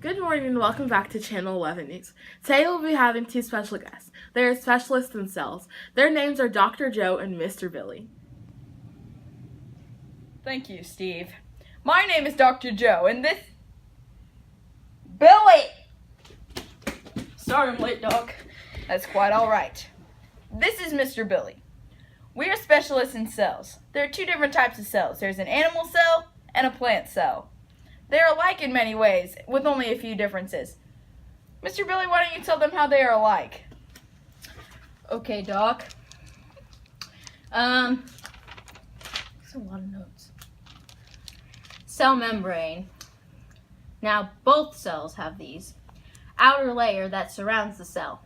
Good morning and welcome back to Channel 11 News. Today we'll be having two special guests. They are specialists in cells. Their names are Dr. Joe and Mr. Billy. Thank you, Steve. My name is Dr. Joe, and this... Billy! Sorry I'm late, Doc. That's quite alright. This is Mr. Billy. We are specialists in cells. There are two different types of cells. There's an animal cell and a plant cell. They are alike in many ways, with only a few differences. Mr. Billy, why don't you tell them how they are alike? Okay, Doc. That's a lot of notes. Cell membrane. Now, both cells have these. Outer layer that surrounds the cell.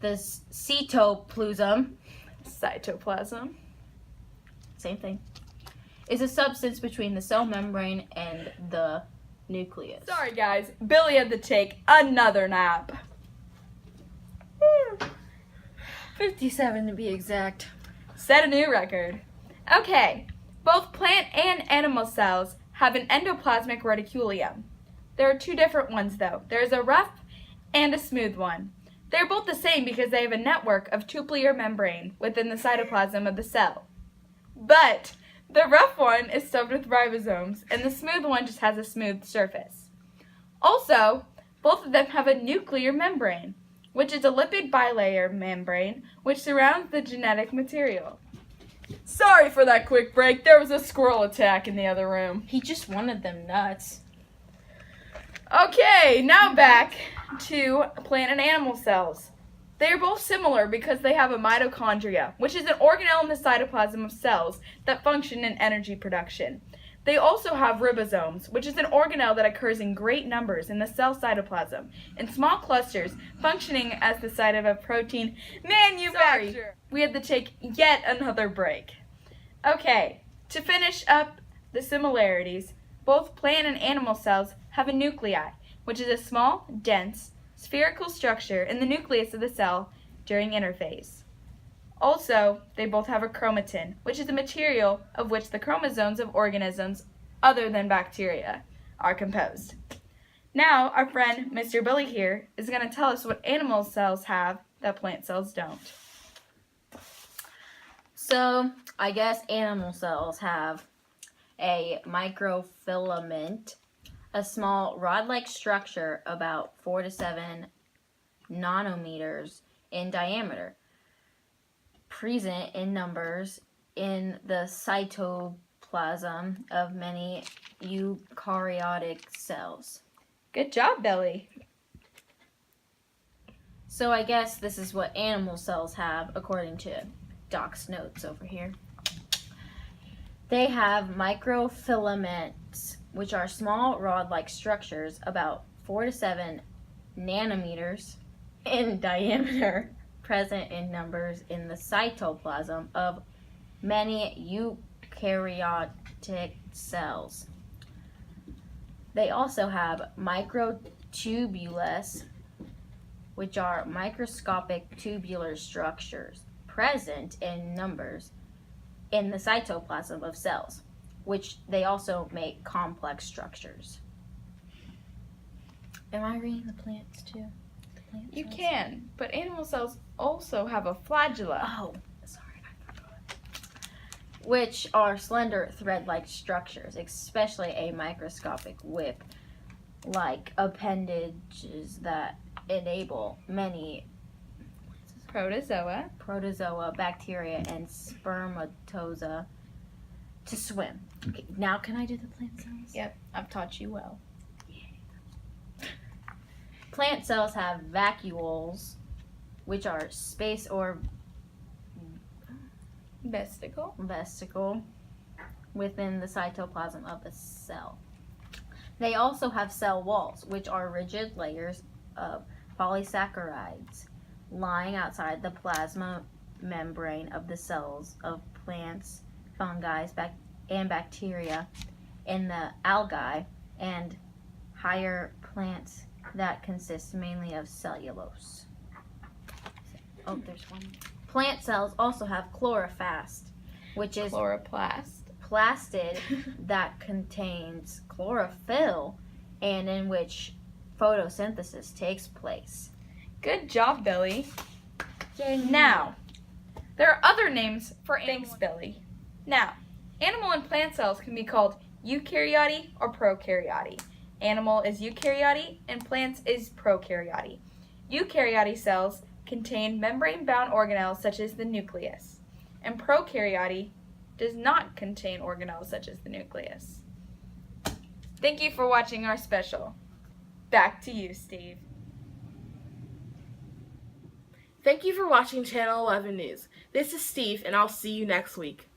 The cytoplasm, same thing, is a substance between the cell membrane and the nucleus. Sorry, guys. Billy had to take another nap. 57 to be exact. Set a new record. Okay, both plant and animal cells have an endoplasmic reticulum. There are two different ones though. There's a rough and a smooth one. They're both the same because they have a network of tubular membrane within the cytoplasm of the cell. But the rough one is stuffed with ribosomes and the smooth one just has a smooth surface. Also, both of them have a nuclear membrane, which is a lipid bilayer membrane which surrounds the genetic material. Sorry for that quick break. There was a squirrel attack in the other room. He just wanted them nuts. Okay, now back to plant and animal cells. They are both similar because they have a mitochondria, which is an organelle in the cytoplasm of cells that function in energy production. They also have ribosomes, which is an organelle that occurs in great numbers in the cell cytoplasm, in small clusters, functioning as the site of a protein manufacturer. We had to take yet another break. Okay, to finish up the similarities, both plant and animal cells have a nuclei, which is a small, dense, spherical structure in the nucleus of the cell during interphase. Also, they both have a chromatin, which is a material of which the chromosomes of organisms other than bacteria are composed. Now, our friend Mr. Billy here is going to tell us what animal cells have that plant cells don't. So, I guess animal cells have a microfilament, a small rod-like structure about 4 to 7 nanometers in diameter, present in numbers in the cytoplasm of many eukaryotic cells. Good job, Billy. So I guess this is what animal cells have according to Doc's notes over here. They have microfilaments, which are small rod-like structures about 4 to 7 nanometers in diameter, present in numbers in the cytoplasm of many eukaryotic cells. They also have microtubules, which are microscopic tubular structures present in numbers in the cytoplasm of cells, which they also make complex structures. Am I reading the plants too? You can, but animal cells also have a flagella. Oh, sorry, I forgot. Which are slender thread-like structures, especially a microscopic whip-like appendages that enable many Protozoa, bacteria, and spermatozoa to swim. Okay, now can I do the plant cells? Yep, I've taught you well. Plant cells have vacuoles, which are space or Vesicle. within the cytoplasm of the cell. They also have cell walls, which are rigid layers of polysaccharides lying outside the plasma membrane of the cells of plants, fungi, and bacteria in the algae and higher plants that consist mainly of cellulose. Oh, there's one. Plant cells also have chloroplast, which is Chloroplast. plastid that contains chlorophyll and in which photosynthesis takes place. Good job, Billy. Now, there are other names for animals. Thanks, Billy. Now, animal and plant cells can be called eukaryote or prokaryote. Animal is eukaryote and plants is prokaryote. Eukaryote cells contain membrane-bound organelles such as the nucleus, and prokaryote does not contain organelles such as the nucleus. Thank you for watching our special. Back to you, Steve. Thank you for watching Channel 11 News. This is Steve, and I'll see you next week.